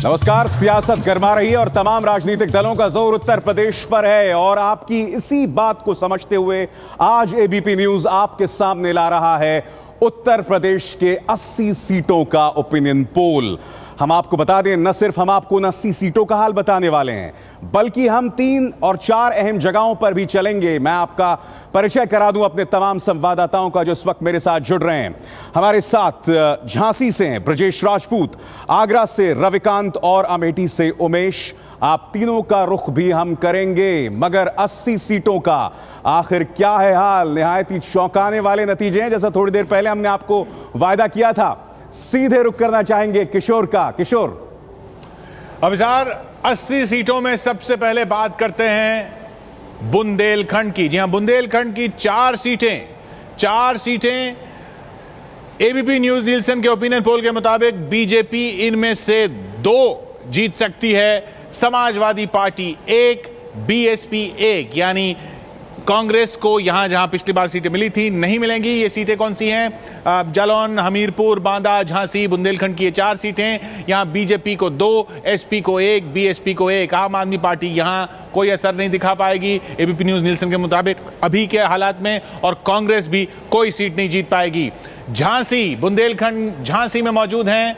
नमस्कार। सियासत गरमा रही है और तमाम राजनीतिक दलों का जोर उत्तर प्रदेश पर है और आपकी इसी बात को समझते हुए आज एबीपी न्यूज आपके सामने ला रहा है उत्तर प्रदेश के 80 सीटों का ओपिनियन पोल। हम आपको बता दें, न सिर्फ हम आपको 80 सीटों का हाल बताने वाले हैं, बल्कि हम 3 और 4 अहम जगहों पर भी चलेंगे। मैं आपका परिचय करा दूं अपने तमाम संवाददाताओं का जो इस वक्त मेरे साथ जुड़ रहे हैं। हमारे साथ झांसी से ब्रजेश राजपूत, आगरा से रविकांत और अमेठी से उमेश। आप तीनों का रुख भी हम करेंगे, मगर 80 सीटों का आखिर क्या है हाल? निहायत ही चौंकाने वाले नतीजे हैं, जैसा थोड़ी देर पहले हमने आपको वायदा किया था। सीधे रुख करना चाहेंगे किशोर का। किशोर, अभिसार 80 सीटों में सबसे पहले बात करते हैं बुंदेलखंड की। जी हां, बुंदेलखंड की 4 सीटें एबीपी न्यूज नीलसन के ओपिनियन पोल के मुताबिक बीजेपी इनमें से 2 जीत सकती है। समाजवादी पार्टी 1, बीएसपी 1, यानी कांग्रेस को यहां जहां पिछली बार सीटें मिली थी नहीं मिलेंगी। ये सीटें कौन सी हैं? जालौन, हमीरपुर, बांदा, झांसी, बुंदेलखंड की ये 4 सीटें। यहां बीजेपी को 2, एसपी को 1, बीएसपी को 1। आम आदमी पार्टी यहां कोई असर नहीं दिखा पाएगी एबीपी न्यूज नीलसन के मुताबिक अभी के हालात में, और कांग्रेस भी कोई सीट नहीं जीत पाएगी। झांसी, बुंदेलखंड झांसी में मौजूद हैं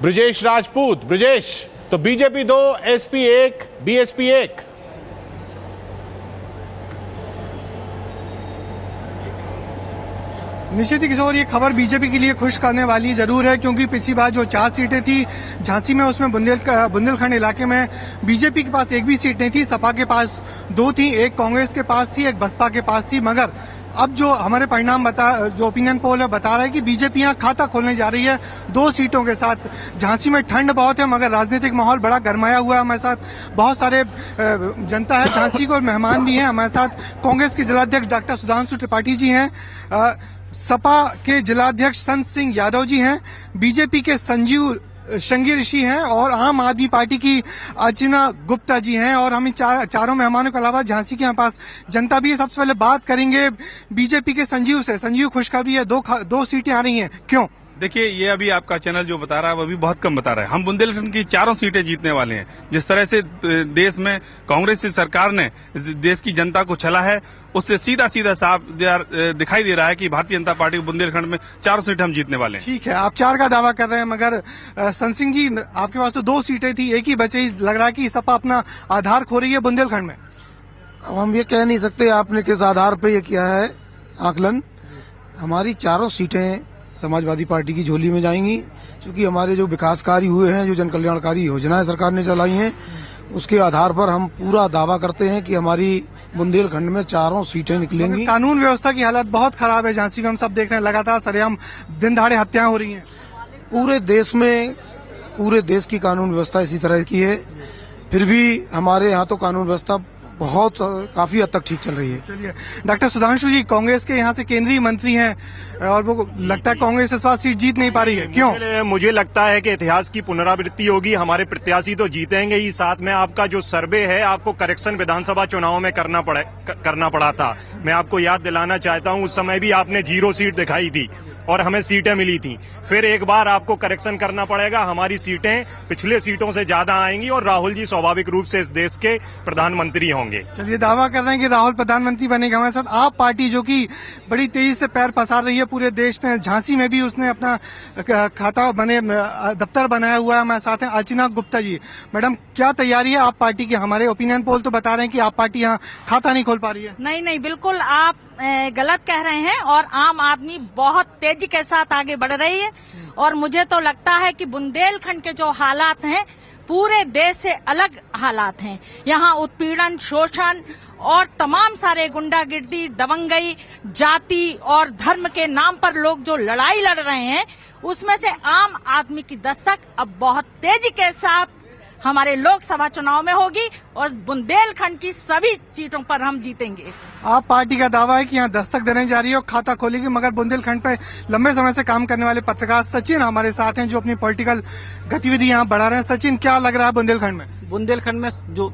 ब्रजेश राजपूत। ब्रजेश, तो बीजेपी 2, एसपी 1, बीएसपी 1। निश्चित ही किशोर, ये खबर बीजेपी के लिए खुश करने वाली जरूर है, क्योंकि पिछली बार जो 4 सीटें थी झांसी में, उसमें बुंदेलखंड इलाके में बीजेपी के पास एक भी सीट नहीं थी। सपा के पास 2 थी, एक कांग्रेस के पास थी, एक बसपा के पास थी। मगर अब जो हमारे परिणाम जो ओपिनियन पोल है बता रहा है कि बीजेपी यहाँ खाता खोलने जा रही है 2 सीटों के साथ। झांसी में ठंड बहुत है, मगर राजनीतिक माहौल बड़ा गरमाया हुआ है। हमारे साथ बहुत सारे जनता है झांसी को, मेहमान भी हैं हमारे साथ। कांग्रेस के जिलाध्यक्ष डॉक्टर सुधांशु त्रिपाठी जी हैं, सपा के जिलाध्यक्ष संत सिंह यादव जी हैं, बीजेपी के संजीव शंगी ऋषि हैं, और आम आदमी पार्टी की अर्चना गुप्ता जी हैं। और हम इन चारों मेहमानों के अलावा झांसी के यहाँ पास जनता भी है। सबसे पहले बात करेंगे बीजेपी के संजीव से। संजीव, खुशखबरी है, 2 सीटें आ रही हैं, क्यों? देखिए, ये अभी आपका चैनल जो बता रहा है वो भी बहुत कम बता रहा है। हम बुंदेलखंड की 4 सीटें जीतने वाले हैं। जिस तरह से देश में कांग्रेस की सरकार ने देश की जनता को छला है, उससे सीधा साफ दिखाई दे रहा है कि भारतीय जनता पार्टी बुंदेलखंड में 4 सीटें हम जीतने वाले हैं। ठीक है, आप 4 का दावा कर रहे हैं, मगर संत सिंह जी, आपके पास तो 2 सीटें थी, एक ही बचे। लग रहा है कि सपा अपना आधार खो रही है बुंदेलखंड में। अब हम ये कह नहीं सकते आपने किस आधार पे ये किया है आकलन। हमारी 4 सीटें समाजवादी पार्टी की झोली में जाएंगी, क्योंकि हमारे जो विकास कार्य हुए हैं, जो जन कल्याणकारी योजनाएं सरकार ने चलाई हैं, उसके आधार पर हम पूरा दावा करते हैं कि हमारी बुंदेलखंड में 4 सीटें निकलेंगी। कानून व्यवस्था की हालत बहुत खराब है झांसी में, हम सब देख रहे हैं, लगातार सरेआम दिन दहाड़े हत्याएं हो रही हैं। पूरे देश की कानून व्यवस्था इसी तरह की है, फिर भी हमारे यहाँ तो कानून व्यवस्था काफी हद तक ठीक चल रही है। चलिए, डॉक्टर सुधांशु जी, कांग्रेस के यहाँ से केंद्रीय मंत्री हैं और वो लगता है कांग्रेस इस बार सीट जीत नहीं पा रही है, क्यों? मुझे लगता है कि इतिहास की पुनरावृत्ति होगी। हमारे प्रत्याशी तो जीतेंगे ही, साथ में आपका जो सर्वे है, आपको करेक्शन विधानसभा चुनाव में करना पड़ा था। मैं आपको याद दिलाना चाहता हूँ, उस समय भी आपने 0 सीट दिखाई थी और हमें सीटें मिली थी। फिर एक बार आपको करेक्शन करना पड़ेगा, हमारी सीटें पिछले सीटों से ज्यादा आएंगी और राहुल जी स्वाभाविक रूप से इस देश के प्रधानमंत्री होंगे। चलिए, दावा कर रहे हैं कि राहुल प्रधानमंत्री बनेगा। हमारे साथ आप पार्टी, जो कि बड़ी तेजी से पैर पसार रही है पूरे देश में, झांसी में भी उसने अपना दफ्तर बनाया हुआ है। हमारे साथ हैं अर्चना गुप्ता जी। मैडम, क्या तैयारी है आप पार्टी की? हमारे ओपिनियन पोल तो बता रहे हैं कि आप पार्टी यहाँ खाता नहीं खोल पा रही है। नहीं, बिल्कुल आप गलत कह रहे हैं, और आम आदमी बहुत तेजी के साथ आगे बढ़ रही है। और मुझे तो लगता है कि बुंदेलखंड के जो हालात हैं, पूरे देश से अलग हालात हैं। यहाँ उत्पीड़न, शोषण और तमाम सारे गुंडागिर्दी, दबंगई, जाति और धर्म के नाम पर लोग जो लड़ाई लड़ रहे हैं, उसमें से आम आदमी की दस्तक अब बहुत तेजी के साथ हमारे लोकसभा चुनाव में होगी और बुंदेलखंड की सभी सीटों पर हम जीतेंगे। आप पार्टी का दावा है कि यहाँ दस्तक देने जा रही है और खाता खोलेगी, मगर बुंदेलखंड पे लंबे समय से काम करने वाले पत्रकार सचिन हमारे साथ हैं, जो अपनी पॉलिटिकल गतिविधि यहाँ बढ़ा रहे हैं। सचिन, क्या लग रहा है बुंदेलखंड में? बुंदेलखंड में जो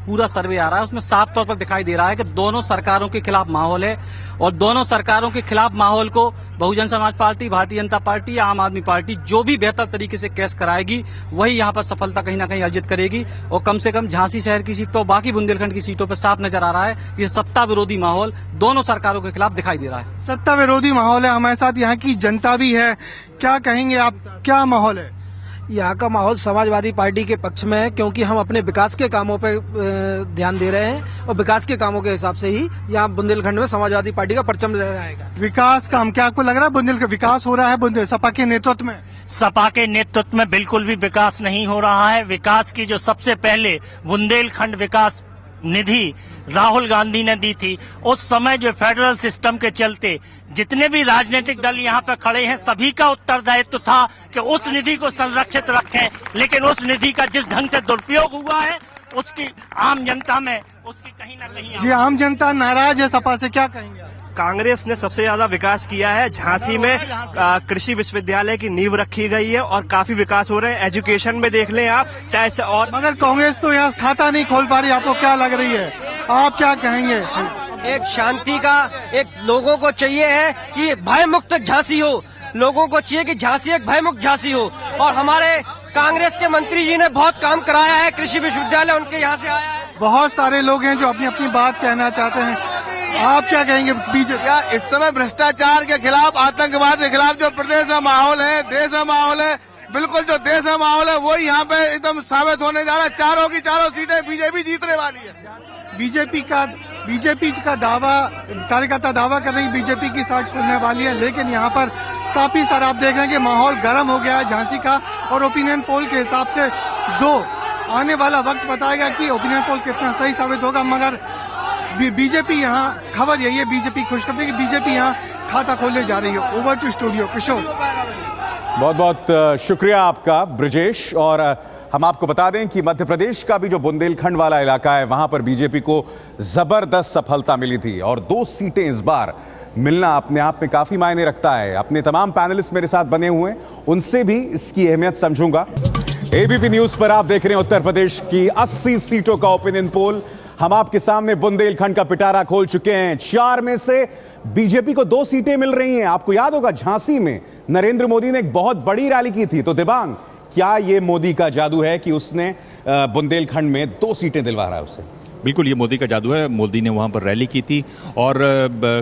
पूरा सर्वे आ रहा है उसमें साफ तौर पर दिखाई दे रहा है कि दोनों सरकारों के खिलाफ माहौल है और दोनों सरकारों के खिलाफ माहौल को बहुजन समाज पार्टी, भारतीय जनता पार्टी, आम आदमी पार्टी जो भी बेहतर तरीके से कैश कराएगी वही यहाँ पर सफलता कहीं ना कहीं अर्जित करेगी। और कम से कम झांसी शहर की सीट पर और बाकी बुंदेलखंड की सीटों पर साफ नजर आ रहा है कि सत्ता विरोधी माहौल दोनों सरकारों के खिलाफ दिखाई दे रहा है। सत्ता विरोधी माहौल है, हमारे साथ यहाँ की जनता भी है। क्या कहेंगे आप, क्या माहौल है? यहाँ का माहौल समाजवादी पार्टी के पक्ष में है, क्योंकि हम अपने विकास के कामों पे ध्यान दे रहे हैं और विकास के कामों के हिसाब से ही यहाँ बुंदेलखंड में समाजवादी पार्टी का परचम लहराएगा। विकास काम, क्या आपको लग रहा है बुंदेल का विकास हो रहा है सपा के नेतृत्व में? सपा के नेतृत्व में बिल्कुल भी विकास नहीं हो रहा है। विकास की जो सबसे पहले बुंदेलखंड विकास निधि राहुल गांधी ने दी थी, उस समय जो फेडरल सिस्टम के चलते जितने भी राजनीतिक दल यहाँ पे खड़े हैं सभी का उत्तरदायित्व था कि उस निधि को संरक्षित रखें, लेकिन उस निधि का जिस ढंग से दुरुपयोग हुआ है उसकी आम जनता में उसकी कहीं ना कहीं जी आम जनता नाराज है सपा से, क्या कहेंगे? कांग्रेस ने सबसे ज्यादा विकास किया है। झांसी में कृषि विश्वविद्यालय की नींव रखी गई है और काफी विकास हो रहे हैं। एजुकेशन में देख लें आप, चाहे से और मगर कांग्रेस तो यहाँ खाता नहीं खोल पा रही, आपको क्या लग रही है, आप क्या कहेंगे? एक शांति का, एक लोगों को चाहिए है कि भय मुक्त झांसी हो, लोगों को चाहिए कि झांसी एक भय मुक्त झांसी हो। और हमारे कांग्रेस के मंत्री जी ने बहुत काम कराया है, कृषि विश्वविद्यालय उनके यहाँ से आया है। बहुत सारे लोग हैं जो अपनी अपनी बात कहना चाहते हैं, आप क्या कहेंगे? बीजेपी इस समय भ्रष्टाचार के खिलाफ, आतंकवाद के खिलाफ जो प्रदेश में माहौल है, देश में माहौल है, बिल्कुल जो देश में माहौल है वही यहाँ पे एकदम साबित होने जा रहा है। चारों की चारों सीटें बीजेपी जीतने वाली है। बीजेपी का दावा, कार्यकर्ता दावा कर रहे हैं बीजेपी की साइड खुलने वाली है, लेकिन यहाँ पर काफी सारा आप देख रहे हैं कि माहौल गर्म हो गया है झांसी का। और ओपिनियन पोल के हिसाब से आने वाला वक्त बताएगा कि ओपिनियन पोल कितना सही साबित होगा। मगर बीजेपी यहाँ, खबर यही है बीजेपी खुशखबरी कि बीजेपी यहाँ खाता खोलने जा रही है। ओवर टू स्टूडियो किशोर। बहुत बहुत शुक्रिया आपका ब्रजेश। और हम आपको बता दें कि मध्य प्रदेश का भी जो बुंदेलखंड वाला इलाका है वहां पर बीजेपी को जबरदस्त सफलता मिली थी और 2 सीटें इस बार मिलना अपने आप में काफी मायने रखता है। अपने तमाम पैनलिस्ट मेरे साथ बने हुए हैं, उनसे भी इसकी अहमियत समझूंगा। एबीपी न्यूज पर आप देख रहे हैं उत्तर प्रदेश की 80 सीटों का ओपिनियन पोल। हम आपके सामने बुंदेलखंड का पिटारा खोल चुके हैं। 4 में से बीजेपी को 2 सीटें मिल रही हैं। आपको याद होगा झांसी में नरेंद्र मोदी ने एक बहुत बड़ी रैली की थी। तो दिबांग, क्या ये मोदी का जादू है कि उसने बुंदेलखंड में 2 सीटें दिलवा रहा है उसे? बिल्कुल, ये मोदी का जादू है। मोदी ने वहाँ पर रैली की थी और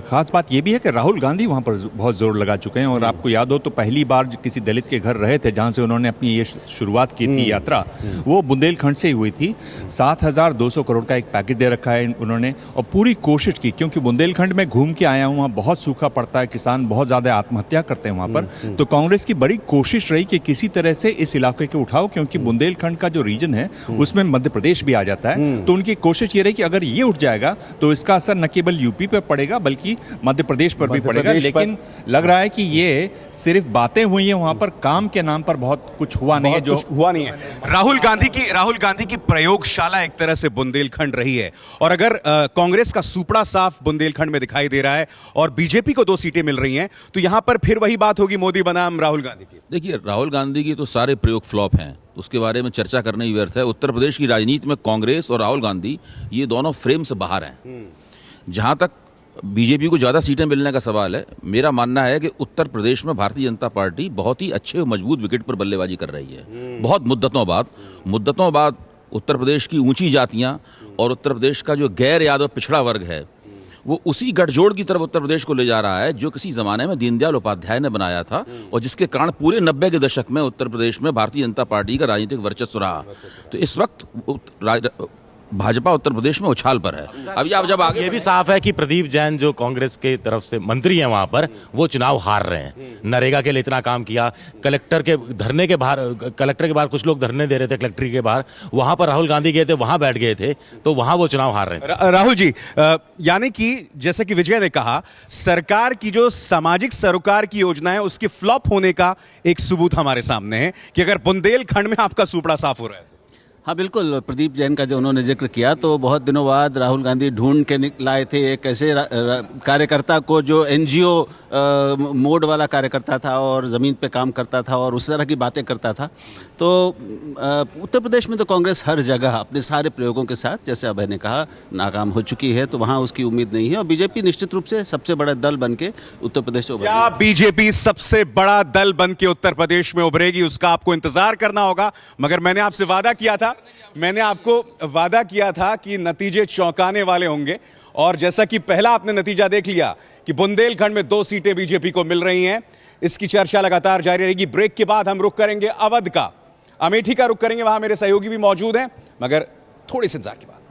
ख़ास बात ये भी है कि राहुल गांधी वहाँ पर बहुत जोर लगा चुके हैं। और आपको याद हो तो पहली बार किसी दलित के घर रहे थे जहाँ से उन्होंने अपनी ये शुरुआत की थी यात्रा, वो बुंदेलखंड से ही हुई थी। 7,200 करोड़ का एक पैकेज दे रखा है उन्होंने और पूरी कोशिश की, क्योंकि बुंदेलखंड में घूम के आया हूँ, वहाँ बहुत सूखा पड़ता है, किसान बहुत ज़्यादा आत्महत्या करते हैं वहाँ पर। तो कांग्रेस की बड़ी कोशिश रही कि किसी तरह से इस इलाके को उठाओ, क्योंकि बुंदेलखंड का जो रीजन है उसमें मध्य प्रदेश भी आ जाता है। तो उनकी कोशिश ये रही कि अगर ये उठ जाएगा तो इसका असर न केवल यूपी पर पड़ेगा बल्कि मध्य प्रदेश पर भी पड़ेगा। लेकिन लग रहा है कि ये सिर्फ बातें हुई हैं, वहां पर काम के नाम पर बहुत कुछ हुआ नहीं है, जो हुआ नहीं है। राहुल गांधी की प्रयोगशाला एक तरह से बुंदेलखंड रही है। और अगर कांग्रेस का सुपड़ा साफ बुंदेलखंड में दिखाई दे रहा है और बीजेपी को 2 सीटें मिल रही हैं, तो यहां पर फिर वही बात होगी मोदी बनाम राहुल गांधी की। देखिए, राहुल गांधी की तो सारे प्रयोग फ्लॉप हैं, उसके बारे में चर्चा करना ही व्यर्थ है। उत्तर प्रदेश की राजनीति में कांग्रेस और राहुल गांधी ये दोनों फ्रेम से बाहर हैं। जहां तक बीजेपी को ज़्यादा सीटें मिलने का सवाल है, मेरा मानना है कि उत्तर प्रदेश में भारतीय जनता पार्टी बहुत ही अच्छे और मजबूत विकेट पर बल्लेबाजी कर रही है। बहुत मुद्दतों बाद उत्तर प्रदेश की ऊंची जातियां और उत्तर प्रदेश का जो गैर यादव पिछड़ा वर्ग है वो उसी गठजोड़ की तरफ उत्तर प्रदेश को ले जा रहा है जो किसी ज़माने में दीनदयाल उपाध्याय ने बनाया था और जिसके कारण पूरे 90 के दशक में उत्तर प्रदेश में भारतीय जनता पार्टी का राजनीतिक वर्चस्व रहा। तो इस वक्त भाजपा उत्तर प्रदेश में उछाल पर है। अभी आप जब आगे, ये भी साफ है कि प्रदीप जैन जो कांग्रेस के तरफ से मंत्री हैं वहां पर, वो चुनाव हार रहे हैं। नरेगा के लिए इतना काम किया, कलेक्टर के बाहर कुछ लोग धरने दे रहे थे कलेक्ट्री के बाहर, वहां पर राहुल गांधी गए थे, वहां बैठ गए थे, तो वहां वो चुनाव हार रहे हैं। राहुल जी, यानी कि जैसे कि विजय ने कहा, सरकार की जो सामाजिक सरोकार की योजना है उसके फ्लॉप होने का एक सबूत हमारे सामने है कि अगर बुंदेलखंड में आपका सुपड़ा साफ हो रहा है। हाँ बिल्कुल, प्रदीप जैन का जो उन्होंने जिक्र किया तो बहुत दिनों बाद राहुल गांधी ढूंढ के लाए थे एक ऐसे कार्यकर्ता को जो एनजीओ मोड वाला कार्यकर्ता था और ज़मीन पे काम करता था और उस तरह की बातें करता था। तो उत्तर प्रदेश में तो कांग्रेस हर जगह अपने सारे प्रयोगों के साथ, जैसे अभय ने कहा, नाकाम हो चुकी है, तो वहाँ उसकी उम्मीद नहीं है। और बीजेपी निश्चित रूप से सबसे बड़ा दल बन के उत्तर प्रदेश में क्या बीजेपी सबसे बड़ा दल बन के उत्तर प्रदेश में उभरेगी, उसका आपको इंतजार करना होगा। मगर मैंने आपको वादा किया था कि नतीजे चौंकाने वाले होंगे। और जैसा कि पहला आपने नतीजा देख लिया कि बुंदेलखंड में 2 सीटें बीजेपी को मिल रही हैं, इसकी चर्चा लगातार जारी रहेगी। ब्रेक के बाद हम रुख करेंगे अवध का, अमेठी का रुख करेंगे, वहां मेरे सहयोगी भी मौजूद हैं, मगर थोड़ी सी इंतजार के बाद।